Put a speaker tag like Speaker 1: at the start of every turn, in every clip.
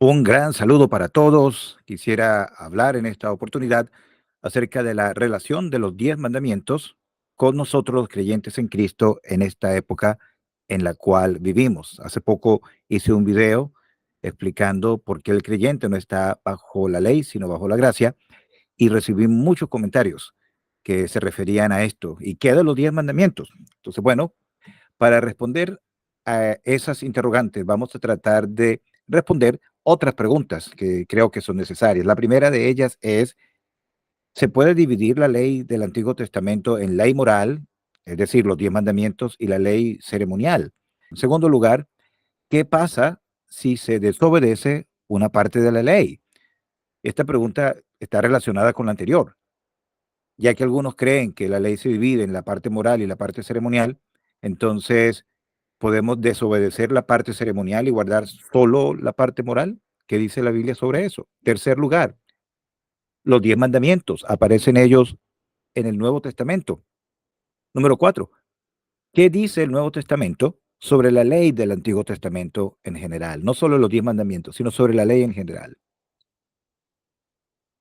Speaker 1: Un gran saludo para todos. Quisiera hablar en esta oportunidad acerca de la relación de los 10 mandamientos con nosotros los creyentes en Cristo en esta época en la cual vivimos. Hace poco hice un video explicando por qué el creyente no está bajo la ley, sino bajo la gracia, y recibí muchos comentarios que se referían a esto. ¿Y qué de los 10 mandamientos? Entonces, bueno, para responder a esas interrogantes, vamos a tratar de responder otras preguntas que creo que son necesarias. La primera de ellas es, ¿se puede dividir la ley del Antiguo Testamento en ley moral, es decir, los 10 mandamientos, y la ley ceremonial? En segundo lugar, ¿qué pasa si se desobedece una parte de la ley? Esta pregunta está relacionada con la anterior, ya que algunos creen que la ley se divide en la parte moral y la parte ceremonial. Entonces, ¿podemos desobedecer la parte ceremonial y guardar solo la parte moral? ¿Qué dice la Biblia sobre eso? Tercer lugar, los 10 mandamientos, ¿aparecen ellos en el Nuevo Testamento? Número 4, ¿qué dice el Nuevo Testamento sobre la ley del Antiguo Testamento en general? No solo los 10 mandamientos, sino sobre la ley en general.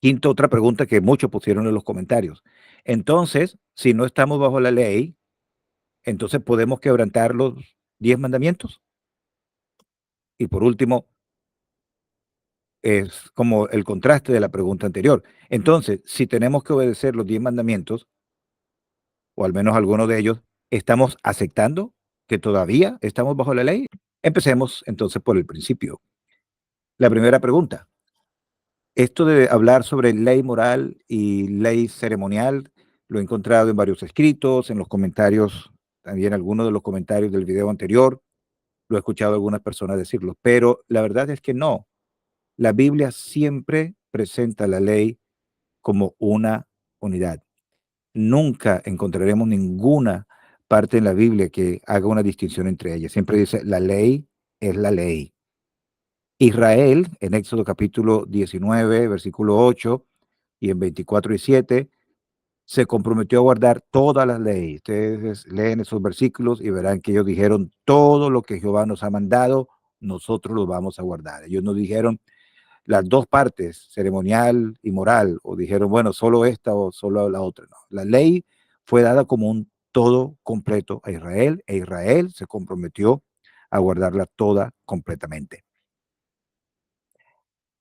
Speaker 1: Quinto, otra pregunta que muchos pusieron en los comentarios. Entonces, si no estamos bajo la ley, entonces podemos quebrantar los 10 mandamientos. Y por último, es como el contraste de la pregunta anterior. Entonces, si tenemos que obedecer los 10 mandamientos, o al menos algunos de ellos, ¿estamos aceptando que todavía estamos bajo la ley? Empecemos entonces por el principio. La primera pregunta, esto de hablar sobre ley moral y ley ceremonial, lo he encontrado en varios escritos, en los comentarios, también algunos de los comentarios del video anterior, lo he escuchado a algunas personas decirlo, pero la verdad es que no. La Biblia siempre presenta la ley como una unidad. Nunca encontraremos ninguna parte en la Biblia que haga una distinción entre ellas. Siempre dice, la ley es la ley. Israel, en Éxodo capítulo 19, versículo 8, y en 24 y 7, se comprometió a guardar todas las leyes. Ustedes leen esos versículos y verán que ellos dijeron, todo lo que Jehová nos ha mandado, nosotros lo vamos a guardar. Ellos no dijeron, las dos partes, ceremonial y moral, o dijeron, bueno, solo esta o solo la otra. No. La ley fue dada como un todo completo a Israel, e Israel se comprometió a guardarla toda completamente.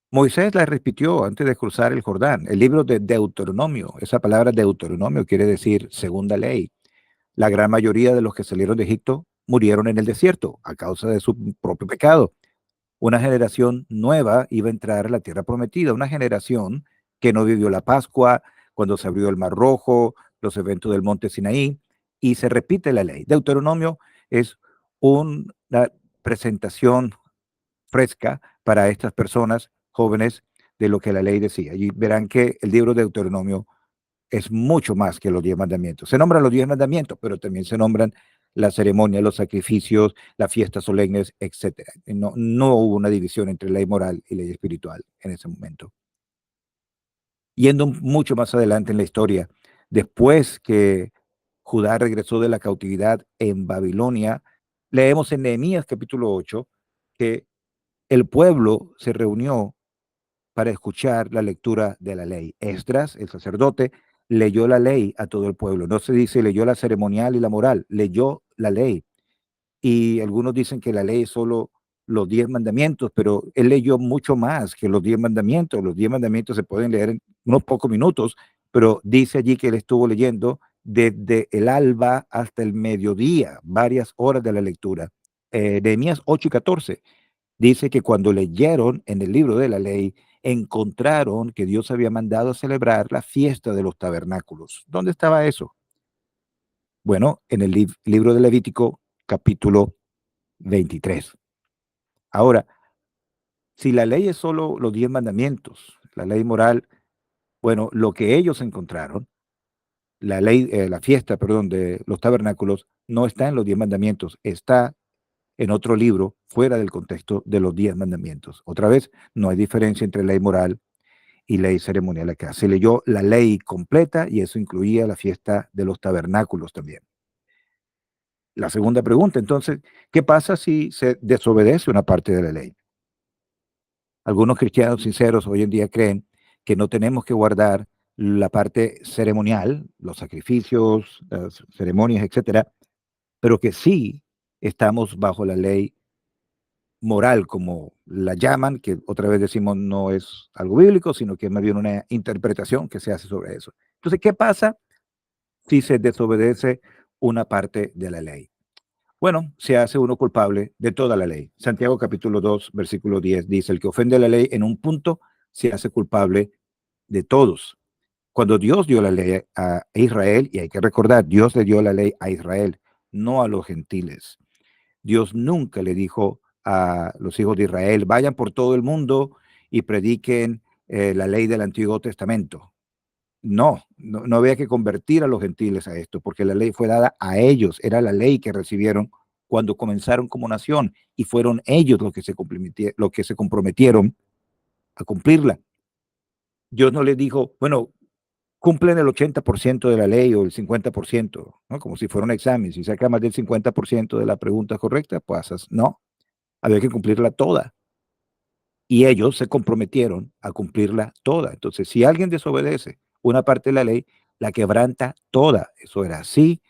Speaker 1: Moisés la repitió antes de cruzar el Jordán. El libro de Deuteronomio, esa palabra Deuteronomio quiere decir segunda ley. La gran mayoría de los que salieron de Egipto murieron en el desierto a causa de su propio pecado. Una generación nueva iba a entrar a la tierra prometida, una generación que no vivió la Pascua, cuando se abrió el Mar Rojo, los eventos del monte Sinaí, y se repite la ley. Deuteronomio es una presentación fresca para estas personas jóvenes de lo que la ley decía. Y verán que el libro de Deuteronomio es mucho más que los 10 mandamientos. Se nombran los 10 mandamientos, pero también se nombran la ceremonia, los sacrificios, las fiestas solemnes, etcétera. No hubo una división entre ley moral y ley espiritual en ese momento. Yendo mucho más adelante en la historia, después que Judá regresó de la cautividad en Babilonia, leemos en Nehemías capítulo 8 que el pueblo se reunió para escuchar la lectura de la ley. Esdras, el sacerdote, leyó la ley a todo el pueblo. No se dice leyó la ceremonial y la moral, leyó la ley. Y algunos dicen que la ley es solo los 10 mandamientos, pero él leyó mucho más que los 10 mandamientos. Los 10 mandamientos se pueden leer en unos pocos minutos, pero dice allí que él estuvo leyendo desde el alba hasta el mediodía, varias horas de la lectura. Nehemías 8 y 14 dice que cuando leyeron en el libro de la ley, encontraron que Dios había mandado a celebrar la fiesta de los tabernáculos. ¿Dónde estaba eso? Bueno, en el libro de Levítico, capítulo 23. Ahora, si la ley es solo los 10 mandamientos, la ley moral, bueno, lo que ellos encontraron, la ley, la fiesta, perdón, de los tabernáculos, no está en los 10 mandamientos, está en otro libro fuera del contexto de los 10 mandamientos. Otra vez, no hay diferencia entre ley moral y ley ceremonial acá. Se leyó la ley completa y eso incluía la fiesta de los tabernáculos también. La segunda pregunta, entonces, ¿qué pasa si se desobedece una parte de la ley? Algunos cristianos sinceros hoy en día creen que no tenemos que guardar la parte ceremonial, los sacrificios, las ceremonias, etcétera, pero que sí estamos bajo la ley moral, como la llaman, que otra vez decimos no es algo bíblico, sino que es más bien una interpretación que se hace sobre eso. Entonces, ¿qué pasa si se desobedece una parte de la ley? Bueno, se hace uno culpable de toda la ley. Santiago capítulo 2, versículo 10 dice, el que ofende la ley en un punto se hace culpable de todos. Cuando Dios dio la ley a Israel, y hay que recordar, Dios le dio la ley a Israel, no a los gentiles. Dios nunca le dijo a los hijos de Israel, vayan por todo el mundo y prediquen la ley del Antiguo Testamento. No, no había que convertir a los gentiles a esto, porque la ley fue dada a ellos, era la ley que recibieron cuando comenzaron como nación y fueron ellos los que se comprometieron a cumplirla. Dios no les dijo, bueno, cumplen el 80% de la ley o el 50%, ¿no? Como si fuera un examen. Si saca más del 50% de la pregunta correcta, pasas. No, había que cumplirla toda. Y ellos se comprometieron a cumplirla toda. Entonces, si alguien desobedece una parte de la ley, la quebranta toda. Eso era así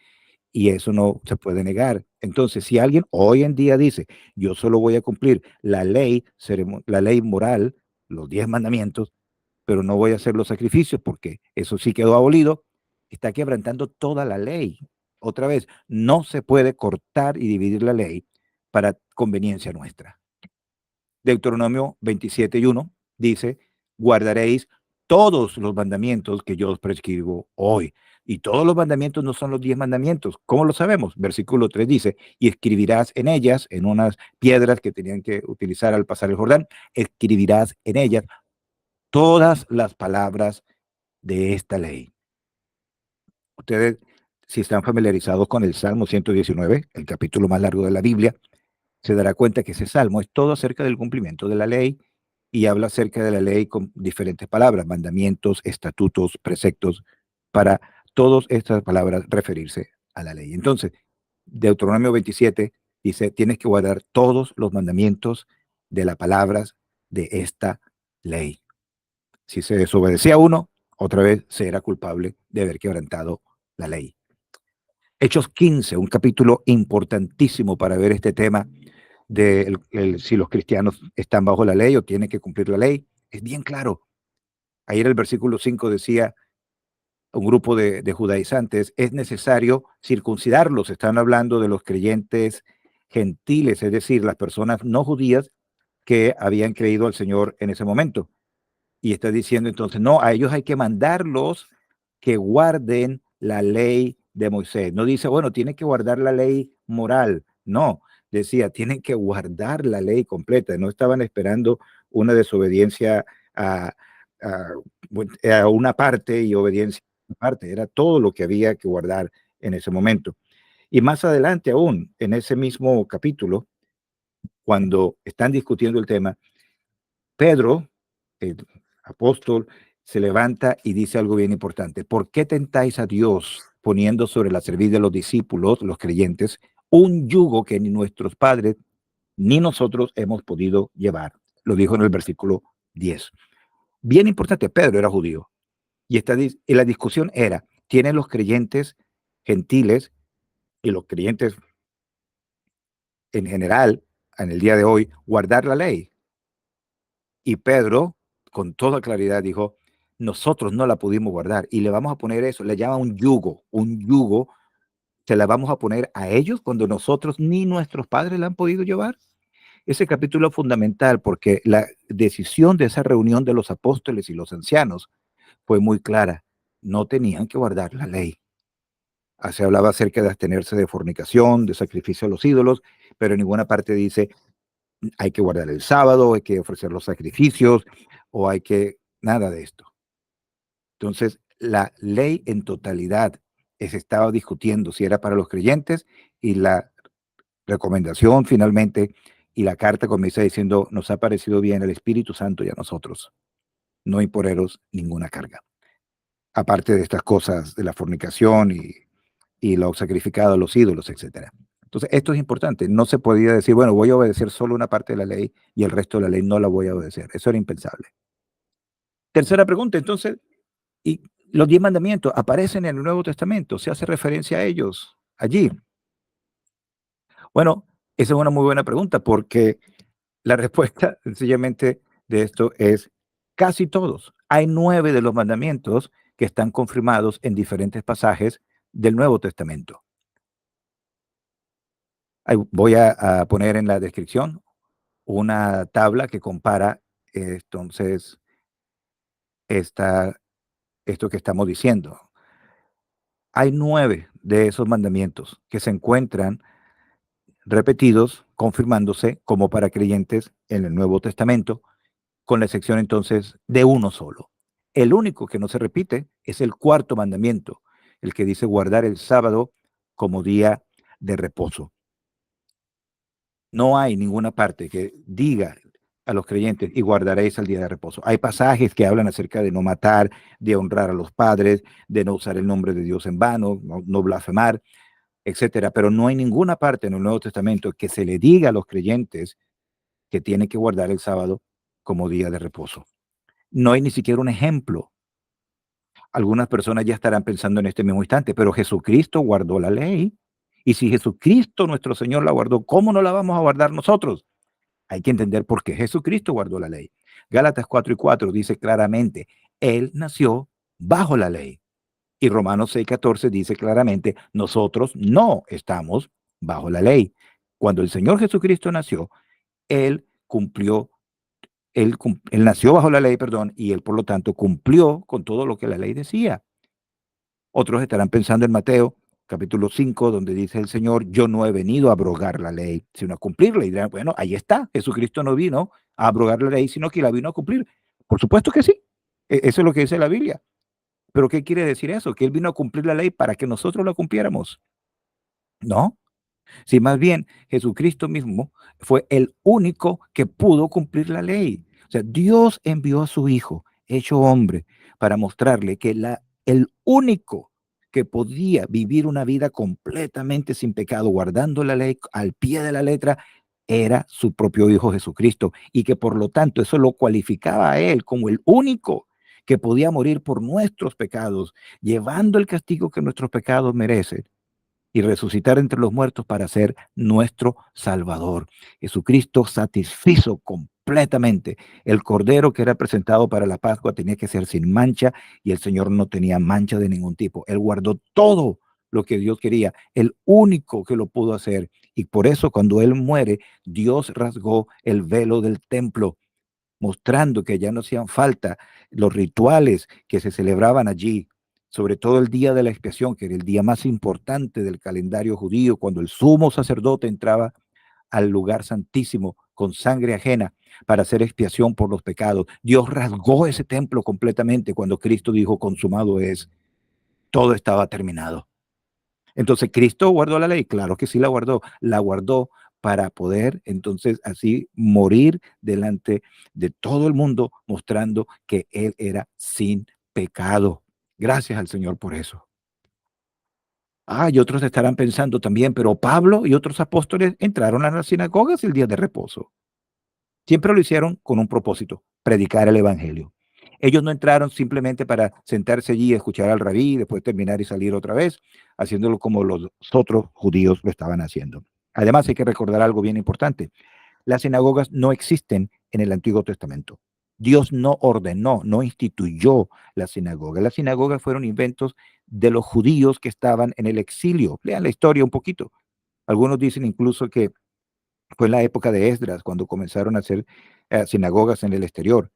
Speaker 1: y eso no se puede negar. Entonces, si alguien hoy en día dice, yo solo voy a cumplir la ley moral, los 10 mandamientos, pero no voy a hacer los sacrificios porque eso sí quedó abolido, está quebrantando toda la ley. Otra vez, no se puede cortar y dividir la ley para conveniencia nuestra. Deuteronomio 27:1 dice, guardaréis todos los mandamientos que yo os prescribo hoy. Y todos los mandamientos no son los 10 mandamientos. ¿Cómo lo sabemos? Versículo 3 dice, y escribirás en ellas, en unas piedras que tenían que utilizar al pasar el Jordán, escribirás en ellas todas las palabras de esta ley. Ustedes, si están familiarizados con el Salmo 119, el capítulo más largo de la Biblia, se dará cuenta que ese salmo es todo acerca del cumplimiento de la ley y habla acerca de la ley con diferentes palabras, mandamientos, estatutos, preceptos, para todas estas palabras referirse a la ley. Entonces, Deuteronomio 27 dice, tienes que guardar todos los mandamientos de las palabras de esta ley. Si se desobedecía uno, otra vez se era culpable de haber quebrantado la ley. Hechos 15, un capítulo importantísimo para ver este tema de si los cristianos están bajo la ley o tienen que cumplir la ley. Es bien claro. Ayer el versículo 5 decía, un grupo de judaizantes, es necesario circuncidarlos. Están hablando de los creyentes gentiles, es decir, las personas no judías que habían creído al Señor en ese momento. Y está diciendo entonces, no, a ellos hay que mandarlos que guarden la ley de Moisés. No dice, bueno, tienen que guardar la ley moral. No, decía, tienen que guardar la ley completa. No estaban esperando una desobediencia a una parte y obediencia a una parte. Era todo lo que había que guardar en ese momento. Y más adelante aún, en ese mismo capítulo, cuando están discutiendo el tema, Pedro, el apóstol, se levanta y dice algo bien importante. ¿Por qué tentáis a Dios poniendo sobre la cerviz de los discípulos, los creyentes, un yugo que ni nuestros padres ni nosotros hemos podido llevar? Lo dijo en el versículo 10. Bien importante, Pedro era judío. Y la discusión era, ¿tienen los creyentes gentiles y los creyentes en general, en el día de hoy, guardar la ley? Y Pedro, con toda claridad, dijo, nosotros no la pudimos guardar y le vamos a poner eso, le llama un yugo, se la vamos a poner a ellos cuando nosotros ni nuestros padres la han podido llevar. Ese capítulo es fundamental porque la decisión de esa reunión de los apóstoles y los ancianos fue muy clara. No tenían que guardar la ley. Se hablaba acerca de abstenerse de fornicación, de sacrificio a los ídolos, pero en ninguna parte dice hay que guardar el sábado, hay que ofrecer los sacrificios o hay que nada de esto. Entonces, la ley en totalidad se estaba discutiendo si era para los creyentes y la recomendación finalmente y la carta comienza diciendo, nos ha parecido bien el Espíritu Santo y a nosotros, no imponeros ninguna carga. Aparte de estas cosas de la fornicación y los sacrificados a los ídolos, etcétera. Entonces, esto es importante. No se podía decir, bueno, voy a obedecer solo una parte de la ley y el resto de la ley no la voy a obedecer. Eso era impensable. Tercera pregunta, entonces, ¿y los 10 mandamientos aparecen en el Nuevo Testamento? ¿Se hace referencia a ellos allí? Bueno, esa es una muy buena pregunta porque la respuesta sencillamente de esto es casi todos. Hay 9 de los mandamientos que están confirmados en diferentes pasajes del Nuevo Testamento. Voy a poner en la descripción una tabla que compara entonces esta, esto que estamos diciendo. Hay 9 de esos mandamientos que se encuentran repetidos, confirmándose como para creyentes en el Nuevo Testamento, con la excepción entonces de uno solo. El único que no se repite es el cuarto mandamiento, el que dice guardar el sábado como día de reposo. No hay ninguna parte que diga a los creyentes y guardaréis el día de reposo. Hay pasajes que hablan acerca de no matar, de honrar a los padres, de no usar el nombre de Dios en vano, no blasfemar, etcétera. Pero no hay ninguna parte en el Nuevo Testamento que se le diga a los creyentes que tienen que guardar el sábado como día de reposo. No hay ni siquiera un ejemplo. Algunas personas ya estarán pensando en este mismo instante, pero Jesucristo guardó la ley. Y si Jesucristo, nuestro Señor, la guardó, ¿cómo no la vamos a guardar nosotros? Hay que entender por qué Jesucristo guardó la ley. Gálatas 4:4 dice claramente, Él nació bajo la ley. Y Romanos 6:14 dice claramente, nosotros no estamos bajo la ley. Cuando el Señor Jesucristo nació, Él cumplió, él nació bajo la ley, perdón, y Él por lo tanto cumplió con todo lo que la ley decía. Otros estarán pensando en Mateo capítulo 5, donde dice el Señor, yo no he venido a abrogar la ley, sino a cumplirla. Y dirán, bueno, ahí está, Jesucristo no vino a abrogar la ley, sino que la vino a cumplir. Por supuesto que sí, eso es lo que dice la Biblia. Pero ¿qué quiere decir eso? Que Él vino a cumplir la ley para que nosotros la cumpliéramos. No, si más bien Jesucristo mismo fue el único que pudo cumplir la ley. O sea, Dios envió a su Hijo, hecho hombre, para mostrarle que el único que podía vivir una vida completamente sin pecado, guardando la ley al pie de la letra, era su propio Hijo Jesucristo, y que por lo tanto eso lo cualificaba a él como el único que podía morir por nuestros pecados, llevando el castigo que nuestros pecados merecen y resucitar entre los muertos para ser nuestro Salvador. Jesucristo satisfizo completamente. El cordero que era presentado para la Pascua tenía que ser sin mancha y el Señor no tenía mancha de ningún tipo. Él guardó todo lo que Dios quería, el único que lo pudo hacer. Y por eso cuando Él muere, Dios rasgó el velo del templo, mostrando que ya no hacían falta los rituales que se celebraban allí, sobre todo el día de la expiación, que era el día más importante del calendario judío, cuando el sumo sacerdote entraba al lugar santísimo con sangre ajena para hacer expiación por los pecados. Dios rasgó ese templo completamente cuando Cristo dijo, consumado es, todo estaba terminado. Entonces, ¿Cristo guardó la ley? Claro que sí la guardó para poder entonces así morir delante de todo el mundo, mostrando que Él era sin pecado. Gracias al Señor por eso. Ah, y otros estarán pensando también, pero Pablo y otros apóstoles entraron a las sinagogas el día de reposo. Siempre lo hicieron con un propósito, predicar el evangelio. Ellos no entraron simplemente para sentarse allí y escuchar al rabí y después terminar y salir otra vez, haciéndolo como los otros judíos lo estaban haciendo. Además, hay que recordar algo bien importante. Las sinagogas no existen en el Antiguo Testamento. Dios no ordenó, no instituyó la sinagoga. Las sinagogas fueron inventos de los judíos que estaban en el exilio. Lean la historia un poquito. Algunos dicen incluso que fue en la época de Esdras cuando comenzaron a hacer sinagogas en el exterior.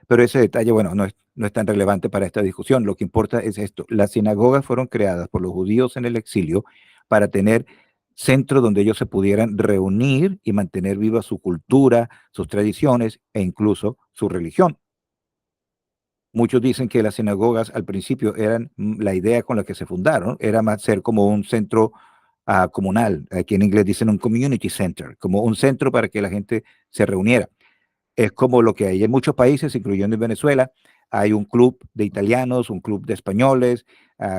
Speaker 1: Pero ese detalle, bueno, no es tan relevante para esta discusión. Lo que importa es esto. Las sinagogas fueron creadas por los judíos en el exilio para tener centro donde ellos se pudieran reunir y mantener viva su cultura, sus tradiciones e incluso su religión. Muchos dicen que las sinagogas al principio eran la idea con la que se fundaron, era más ser como un centro comunal. Aquí en inglés dicen un community center, como un centro para que la gente se reuniera. Es como lo que hay en muchos países, incluyendo en Venezuela. Hay un club de italianos, un club de españoles,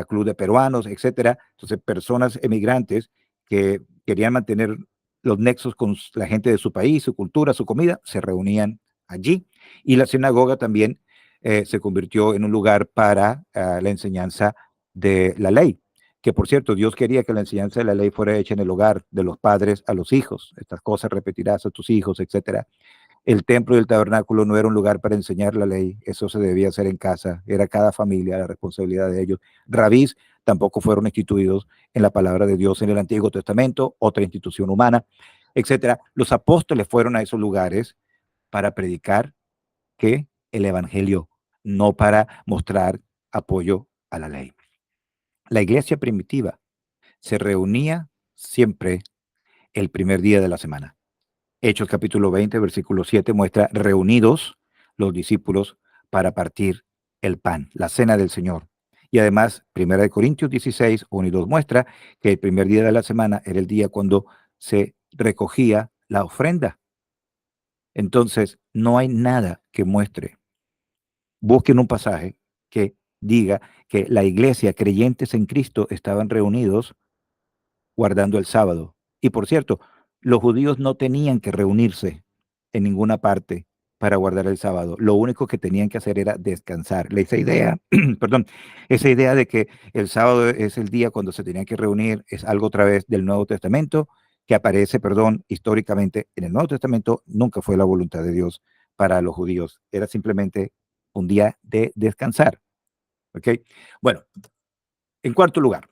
Speaker 1: club de peruanos, etcétera. Entonces, personas emigrantes que querían mantener los nexos con la gente de su país, su cultura, su comida, se reunían allí. Y la sinagoga también se convirtió en un lugar para la enseñanza de la ley. Que por cierto, Dios quería que la enseñanza de la ley fuera hecha en el hogar de los padres a los hijos. Estas cosas repetirás a tus hijos, etcétera. El templo y el tabernáculo no era un lugar para enseñar la ley, eso se debía hacer en casa, era cada familia la responsabilidad de ellos. Rabís tampoco fueron instituidos en la palabra de Dios en el Antiguo Testamento, otra institución humana, etcétera. Los apóstoles fueron a esos lugares para predicar que el evangelio, no para mostrar apoyo a la ley. La iglesia primitiva se reunía siempre el primer día de la semana. Hechos capítulo 20, versículo 7 muestra reunidos los discípulos para partir el pan, la cena del Señor. Y además, 1 Corintios 16, 1 y 2 muestra que el primer día de la semana era el día cuando se recogía la ofrenda. Entonces, no hay nada que muestre. Busquen un pasaje que diga que la iglesia, creyentes en Cristo, estaban reunidos guardando el sábado. Y por cierto, los judíos no tenían que reunirse en ninguna parte para guardar el sábado. Lo único que tenían que hacer era descansar. Esa idea, perdón, esa idea de que el sábado es el día cuando se tenían que reunir es algo otra vez del Nuevo Testamento que aparece, perdón, históricamente en el Nuevo Testamento. Nunca fue la voluntad de Dios para los judíos. Era simplemente un día de descansar. ¿Ok? Bueno, en cuarto lugar,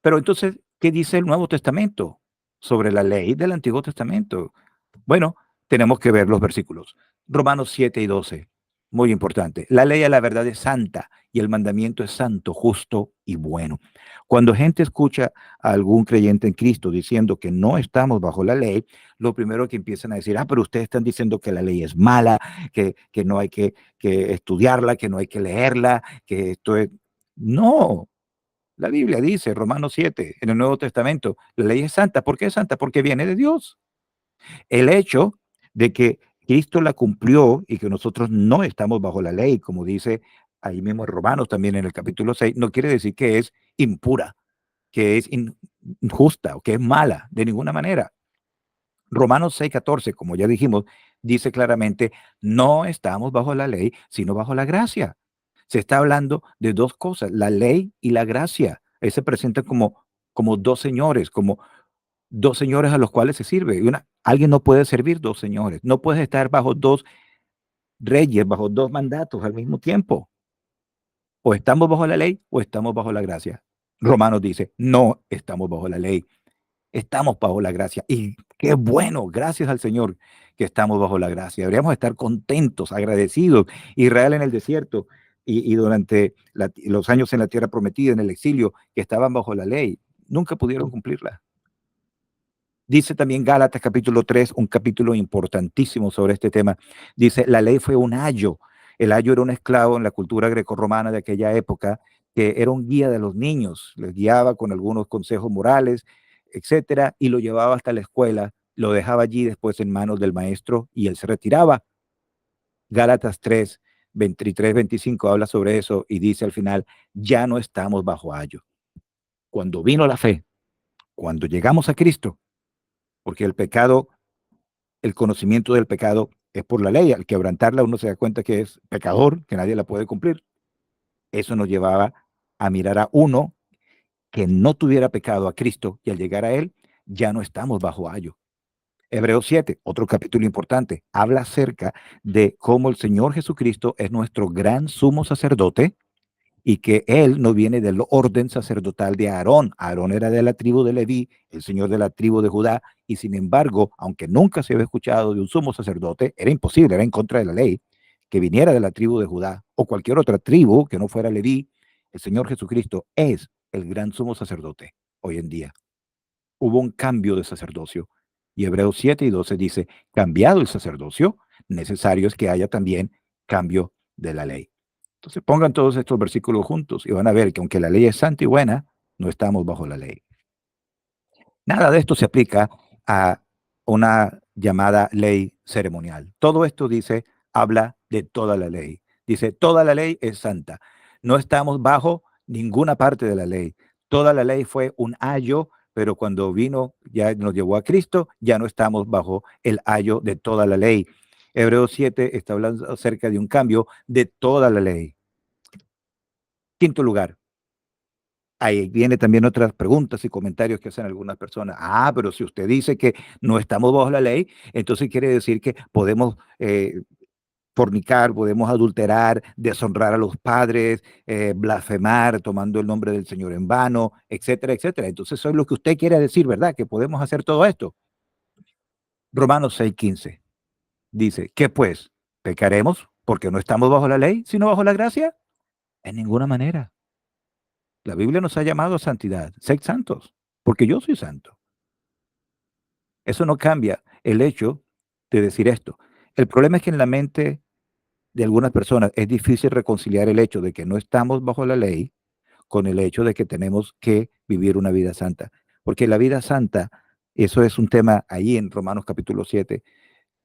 Speaker 1: pero entonces, ¿qué dice el Nuevo Testamento sobre la ley del Antiguo Testamento? Bueno, tenemos que ver los versículos. Romanos 7 y 12. Muy importante. La ley a la verdad es santa y el mandamiento es santo, justo y bueno. Cuando gente escucha a algún creyente en Cristo diciendo que no estamos bajo la ley, lo primero que empiezan a decir, pero ustedes están diciendo que la ley es mala, que no hay que estudiarla, que no hay que leerla, que esto es... No, la Biblia dice, Romanos 7, en el Nuevo Testamento, la ley es santa. ¿Por qué es santa? Porque viene de Dios. El hecho de que Cristo la cumplió y que nosotros no estamos bajo la ley, como dice ahí mismo en Romanos también en el capítulo 6, no quiere decir que es impura, que es injusta o que es mala, de ninguna manera. Romanos 6:14, como ya dijimos, dice claramente, no estamos bajo la ley, sino bajo la gracia. Se está hablando de dos cosas, la ley y la gracia. Ahí se presentan como dos señores a los cuales se sirve. Alguien no puede servir dos señores, no puede estar bajo dos reyes, bajo dos mandatos al mismo tiempo. O estamos bajo la ley o estamos bajo la gracia. Romanos dice, no estamos bajo la ley, estamos bajo la gracia. Y qué bueno, gracias al Señor que estamos bajo la gracia. Deberíamos estar contentos, agradecidos. Israel en el desierto y durante los años en la tierra prometida, en el exilio, que estaban bajo la ley, nunca pudieron cumplirla. Dice también Gálatas capítulo 3, un capítulo importantísimo sobre este tema. Dice, la ley fue un ayo. El ayo era un esclavo en la cultura grecorromana de aquella época, que era un guía de los niños. Les guiaba con algunos consejos morales, etcétera, y lo llevaba hasta la escuela, lo dejaba allí después en manos del maestro y él se retiraba. Gálatas 3, 23, 25 habla sobre eso y dice al final, ya no estamos bajo ayo. Cuando vino la fe, cuando llegamos a Cristo, porque el pecado, el conocimiento del pecado es por la ley. Al quebrantarla uno se da cuenta que es pecador, que nadie la puede cumplir. Eso nos llevaba a mirar a uno que no tuviera pecado, a Cristo, y al llegar a Él ya no estamos bajo ayo. Hebreos 7, otro capítulo importante, habla acerca de cómo el Señor Jesucristo es nuestro gran sumo sacerdote y que él no viene del orden sacerdotal de Aarón. Aarón era de la tribu de Leví, el Señor de la tribu de Judá, y sin embargo, aunque nunca se había escuchado de un sumo sacerdote, era imposible, era en contra de la ley, que viniera de la tribu de Judá o cualquier otra tribu que no fuera Leví. El Señor Jesucristo es el gran sumo sacerdote hoy en día. Hubo un cambio de sacerdocio. Y Hebreos 7 y 12 dice, cambiado el sacerdocio, necesario es que haya también cambio de la ley. Entonces pongan todos estos versículos juntos y van a ver que aunque la ley es santa y buena, no estamos bajo la ley. Nada de esto se aplica a una llamada ley ceremonial. Todo esto dice, habla de toda la ley. Dice, toda la ley es santa. No estamos bajo ninguna parte de la ley. Toda la ley fue un ayo, pero cuando vino, ya nos llevó a Cristo, ya no estamos bajo el ayo de toda la ley. Hebreos 7 está hablando acerca de un cambio de toda la ley. Quinto lugar, ahí viene también otras preguntas y comentarios que hacen algunas personas. Ah, pero si usted dice que no estamos bajo la ley, entonces quiere decir que podemos fornicar, podemos adulterar, deshonrar a los padres, blasfemar, tomando el nombre del Señor en vano, etcétera, etcétera. Entonces eso es lo que usted quiere decir, ¿verdad? Que podemos hacer todo esto. Romanos 6:15 dice, ¿qué pues? ¿Pecaremos porque no estamos bajo la ley, sino bajo la gracia? En ninguna manera. La Biblia nos ha llamado a santidad. Sed santos, porque yo soy santo. Eso no cambia el hecho de decir esto. El problema es que en la mente de algunas personas es difícil reconciliar el hecho de que no estamos bajo la ley con el hecho de que tenemos que vivir una vida santa. Porque la vida santa, eso es un tema ahí en Romanos capítulo 7,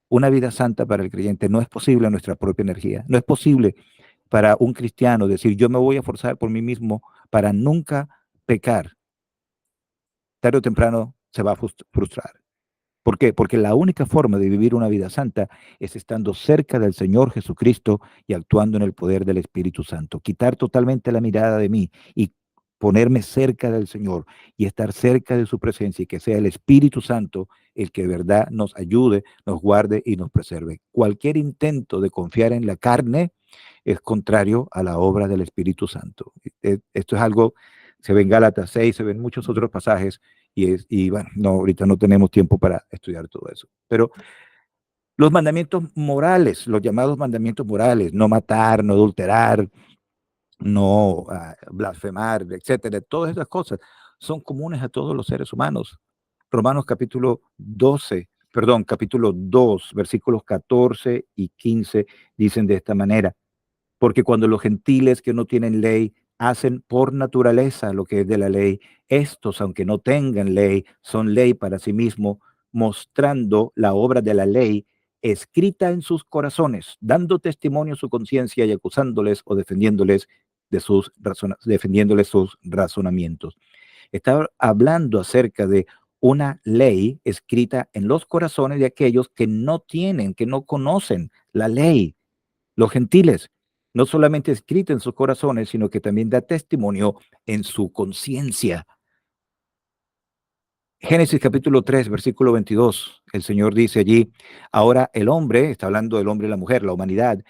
Speaker 1: una vida santa para el creyente no es posible en nuestra propia energía. No es posible para un cristiano decir, yo me voy a forzar por mí mismo para nunca pecar. Tarde o temprano se va a frustrar. ¿Por qué? Porque la única forma de vivir una vida santa es estando cerca del Señor Jesucristo y actuando en el poder del Espíritu Santo. Quitar totalmente la mirada de mí y ponerme cerca del Señor y estar cerca de su presencia y que sea el Espíritu Santo el que de verdad nos ayude, nos guarde y nos preserve. Cualquier intento de confiar en la carne es contrario a la obra del Espíritu Santo. Esto es algo, se ve en Gálatas 6, se ven muchos otros pasajes y bueno, no, ahorita no tenemos tiempo para estudiar todo eso. Pero los mandamientos morales, los llamados mandamientos morales, no matar, no adulterar, no blasfemar, etcétera, todas esas cosas son comunes a todos los seres humanos. Romanos capítulo 12, perdón, capítulo 2, versículos 14 y 15 dicen de esta manera. Porque cuando los gentiles que no tienen ley hacen por naturaleza lo que es de la ley, estos, aunque no tengan ley, son ley para sí mismos, mostrando la obra de la ley escrita en sus corazones, dando testimonio a su conciencia y acusándoles o defendiéndoles sus razonamientos. Está hablando acerca de una ley escrita en los corazones de aquellos que no tienen, que no conocen la ley, los gentiles, no solamente escrito en sus corazones, sino que también da testimonio en su conciencia. Génesis capítulo 3, versículo 22, el Señor dice allí, ahora el hombre, está hablando del hombre y la mujer, la humanidad,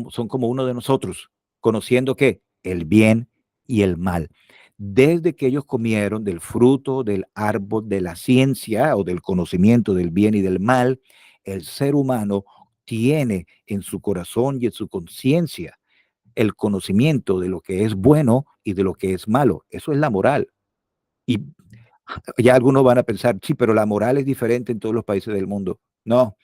Speaker 1: son como uno de nosotros, conociendo que el bien y el mal. Desde que ellos comieron del fruto del árbol de la ciencia o del conocimiento del bien y del mal, el ser humano tiene en su corazón y en su conciencia el conocimiento de lo que es bueno y de lo que es malo. Eso es la moral. Y ya algunos van a pensar, sí, pero la moral es diferente en todos los países del mundo. No,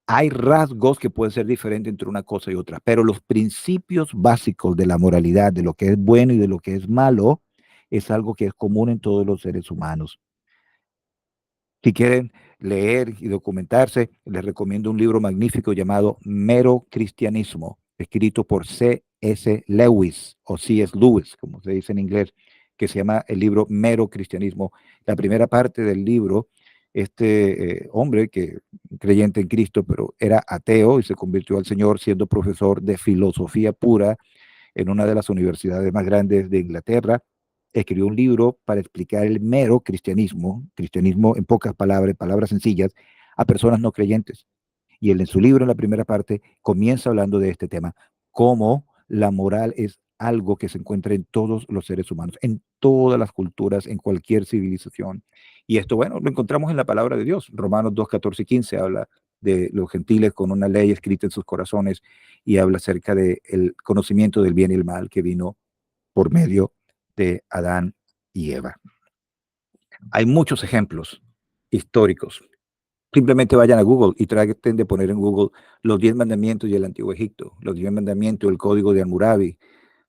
Speaker 1: hay rasgos que pueden ser diferentes entre una cosa y otra, pero los principios básicos de la moralidad, de lo que es bueno y de lo que es malo, es algo que es común en todos los seres humanos. Si quieren leer y documentarse, les recomiendo un libro magnífico llamado Mero Cristianismo, escrito por C.S. Lewis o C.S. Lewis, como se dice en inglés, que se llama el libro Mero Cristianismo. La primera parte del libro, este hombre que creyente en Cristo, pero era ateo y se convirtió al Señor siendo profesor de filosofía pura en una de las universidades más grandes de Inglaterra, escribió un libro para explicar el mero cristianismo, cristianismo en pocas palabras, palabras sencillas, a personas no creyentes. Y él en su libro, en la primera parte, comienza hablando de este tema, cómo la moral es algo que se encuentra en todos los seres humanos, en todas las culturas, en cualquier civilización. Y esto, bueno, lo encontramos en la palabra de Dios. Romanos 2, 14 y 15 habla de los gentiles con una ley escrita en sus corazones y habla acerca del conocimiento del bien y el mal que vino por medio de Adán y Eva. Hay muchos ejemplos históricos. Simplemente vayan a Google y traten de poner en Google los 10 mandamientos y el Antiguo Egipto, los 10 mandamientos, el Código de Hammurabi,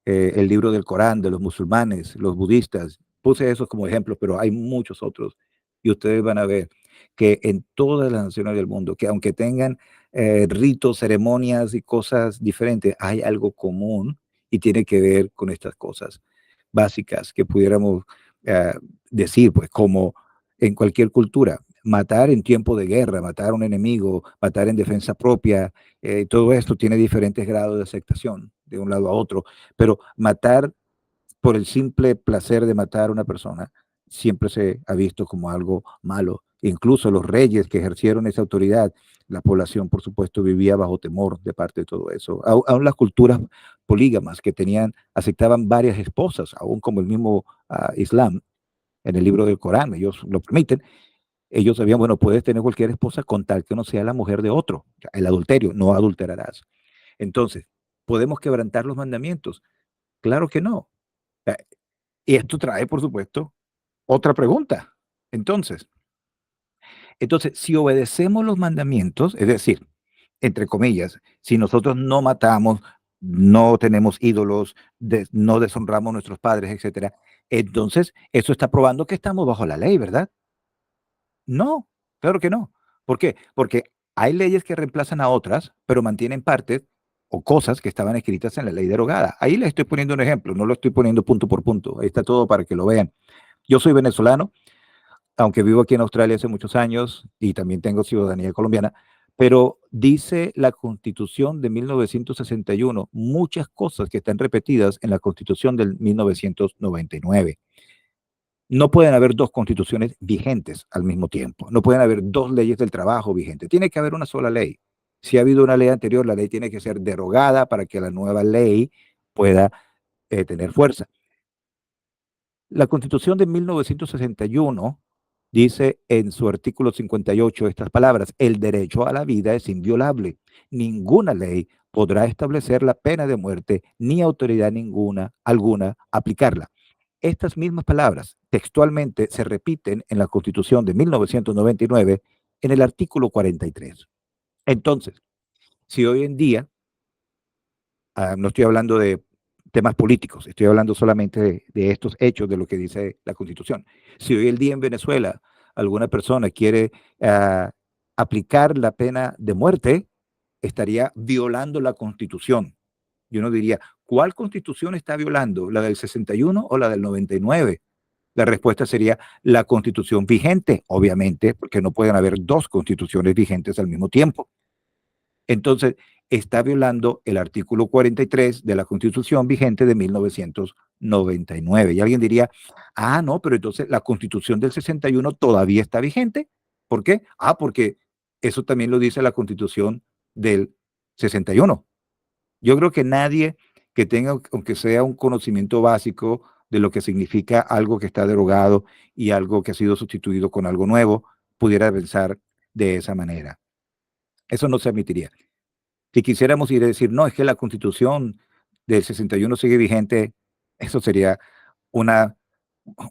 Speaker 1: el libro del Corán de los musulmanes, los budistas. Puse esos como ejemplos, pero hay muchos otros. Y ustedes van a ver que en todas las naciones del mundo, que aunque tengan ritos, ceremonias y cosas diferentes, hay algo común y tiene que ver con estas cosas básicas que pudiéramos decir, pues como la en cualquier cultura. Matar en tiempo de guerra, matar a un enemigo, matar en defensa propia, todo esto tiene diferentes grados de aceptación de un lado a otro, pero matar por el simple placer de matar a una persona siempre se ha visto como algo malo. Incluso los reyes que ejercieron esa autoridad, la población, por supuesto, vivía bajo temor de parte de todo eso. Aún las culturas polígamas que tenían, aceptaban varias esposas, aún como el mismo Islam, en el libro del Corán, ellos lo permiten. Ellos sabían, bueno, puedes tener cualquier esposa con tal que no sea la mujer de otro. El adulterio, no adulterarás. Entonces, ¿podemos quebrantar los mandamientos? Claro que no. Eh, Y esto trae, por supuesto, otra pregunta. Entonces, si obedecemos los mandamientos, es decir, entre comillas, si nosotros no matamos, no tenemos ídolos, no deshonramos a nuestros padres, etcétera, entonces eso está probando que estamos bajo la ley, ¿verdad? No, claro que no. ¿Por qué? Porque hay leyes que reemplazan a otras, pero mantienen partes o cosas que estaban escritas en la ley derogada. Ahí les estoy poniendo un ejemplo, no lo estoy poniendo punto por punto. Ahí está todo para que lo vean. Yo soy venezolano, aunque vivo aquí en Australia hace muchos años y también tengo ciudadanía colombiana, pero dice la Constitución de 1961 muchas cosas que están repetidas en la Constitución del 1999. No pueden haber dos constituciones vigentes al mismo tiempo. No pueden haber dos leyes del trabajo vigentes. Tiene que haber una sola ley. Si ha habido una ley anterior, la ley tiene que ser derogada para que la nueva ley pueda tener fuerza. La Constitución de 1961 dice en su artículo 58 estas palabras: el derecho a la vida es inviolable. Ninguna ley podrá establecer la pena de muerte, ni autoridad alguna aplicarla. Estas mismas palabras textualmente se repiten en la Constitución de 1999 en el artículo 43. Entonces, si hoy en día, no estoy hablando de temas políticos, estoy hablando solamente de estos hechos, de lo que dice la Constitución. Si hoy en día en Venezuela alguna persona quiere uh, aplicar la pena de muerte, estaría violando la Constitución. Yo no diría, ¿cuál Constitución está violando? ¿La del 61 o la del 99? La respuesta sería la Constitución vigente, obviamente, porque no pueden haber dos constituciones vigentes al mismo tiempo. Entonces, está violando el artículo 43 de la Constitución vigente de 1999. Y alguien diría, no, pero entonces la Constitución del 61 todavía está vigente. ¿Por qué? Porque eso también lo dice la Constitución del 61. Yo creo que nadie que tenga, aunque sea un conocimiento básico de lo que significa algo que está derogado y algo que ha sido sustituido con algo nuevo, pudiera pensar de esa manera. Eso no se admitiría. Si quisiéramos ir a decir, no, es que la Constitución del 61 sigue vigente, eso sería una,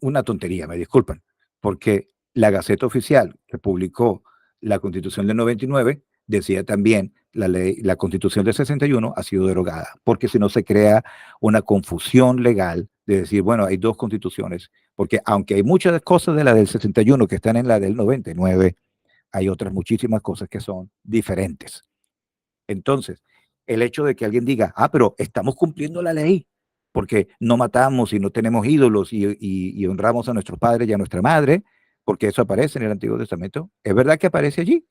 Speaker 1: una tontería, me disculpan, porque la Gaceta Oficial que publicó la Constitución del 99 decía también la Constitución del 61 ha sido derogada, porque si no se crea una confusión legal de decir, bueno, hay dos constituciones, porque aunque hay muchas cosas de la del 61 que están en la del 99, hay otras muchísimas cosas que son diferentes. Entonces, el hecho de que alguien diga, pero estamos cumpliendo la ley, porque no matamos y no tenemos ídolos y honramos a nuestros padres y a nuestra madre, porque eso aparece en el Antiguo Testamento. Es verdad que aparece allí,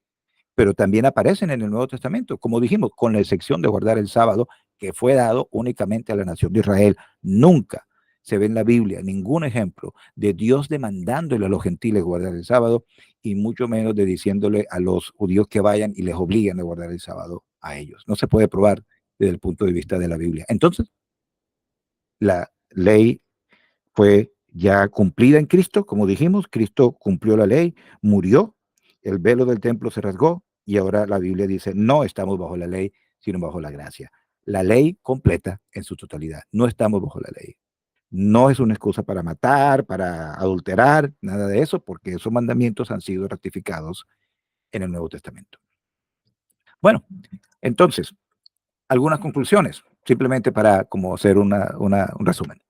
Speaker 1: pero también aparecen en el Nuevo Testamento, como dijimos, con la excepción de guardar el sábado, que fue dado únicamente a la nación de Israel. Nunca se ve en la Biblia ningún ejemplo de Dios demandándole a los gentiles guardar el sábado, y mucho menos de diciéndole a los judíos que vayan y les obliguen a guardar el sábado a ellos. No se puede probar desde el punto de vista de la Biblia. Entonces, la ley fue ya cumplida en Cristo, como dijimos, Cristo cumplió la ley, murió, el velo del templo se rasgó y ahora la Biblia dice, no estamos bajo la ley, sino bajo la gracia. La ley completa en su totalidad, no estamos bajo la ley. No es una excusa para matar, para adulterar, nada de eso, porque esos mandamientos han sido ratificados en el Nuevo Testamento. Bueno, entonces, algunas conclusiones, simplemente para como hacer un resumen.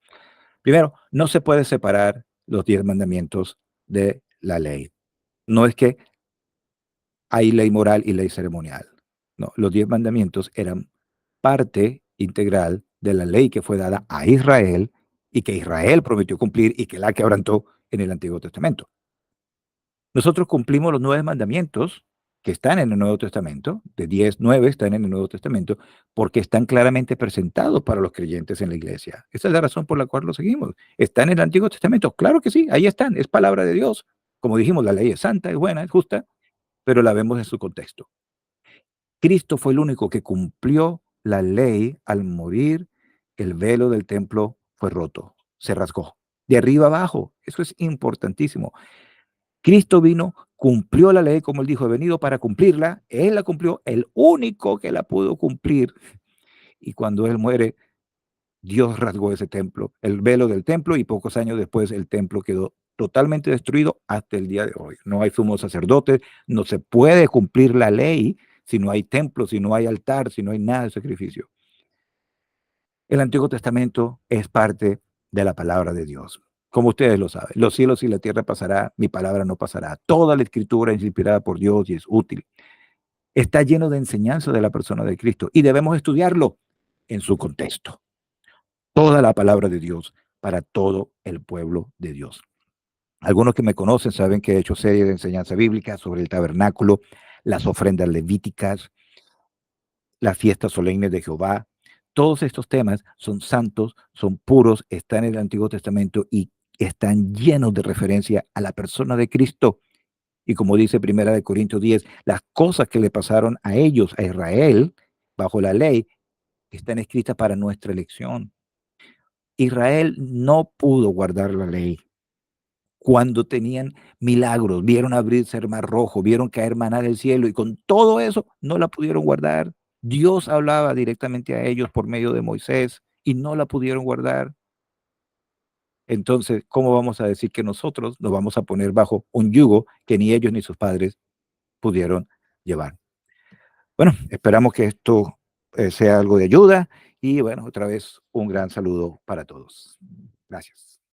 Speaker 1: Primero, no se puede separar los 10 mandamientos de la ley. No es que hay ley moral y ley ceremonial. No, los 10 mandamientos eran parte integral de la ley que fue dada a Israel y que Israel prometió cumplir y que la quebrantó en el Antiguo Testamento. Nosotros cumplimos los 9 mandamientos que están en el Nuevo Testamento, de 10, 9 están en el Nuevo Testamento, porque están claramente presentados para los creyentes en la iglesia. Esa es la razón por la cual lo seguimos. ¿Están en el Antiguo Testamento? Claro que sí, ahí están, es palabra de Dios. Como dijimos, la ley es santa, es buena, es justa, pero la vemos en su contexto. Cristo fue el único que cumplió la ley al morir, el velo del templo fue roto, se rasgó, de arriba abajo. Eso es importantísimo. Cristo vino, cumplió la ley, como él dijo, he venido para cumplirla, él la cumplió, el único que la pudo cumplir. Y cuando él muere, Dios rasgó ese templo, el velo del templo, y pocos años después el templo quedó totalmente destruido hasta el día de hoy. No hay sumo sacerdote, no se puede cumplir la ley si no hay templo, si no hay altar, si no hay nada de sacrificio. El Antiguo Testamento es parte de la palabra de Dios. Como ustedes lo saben, los cielos y la tierra pasará, mi palabra no pasará. Toda la escritura es inspirada por Dios y es útil. Está lleno de enseñanza de la persona de Cristo y debemos estudiarlo en su contexto. Toda la palabra de Dios para todo el pueblo de Dios. Algunos que me conocen saben que he hecho series de enseñanza bíblica sobre el tabernáculo, las ofrendas levíticas, las fiestas solemnes de Jehová. Todos estos temas son santos, son puros, están en el Antiguo Testamento y están llenos de referencia a la persona de Cristo. Y como dice Primera de Corintios 10, las cosas que le pasaron a ellos, a Israel, bajo la ley, están escritas para nuestra elección. Israel no pudo guardar la ley. Cuando tenían milagros, vieron abrirse el mar rojo, vieron caer maná del cielo y con todo eso no la pudieron guardar. Dios hablaba directamente a ellos por medio de Moisés y no la pudieron guardar. Entonces, ¿cómo vamos a decir que nosotros nos vamos a poner bajo un yugo que ni ellos ni sus padres pudieron llevar? Bueno, esperamos que esto sea algo de ayuda y bueno, otra vez un gran saludo para todos. Gracias.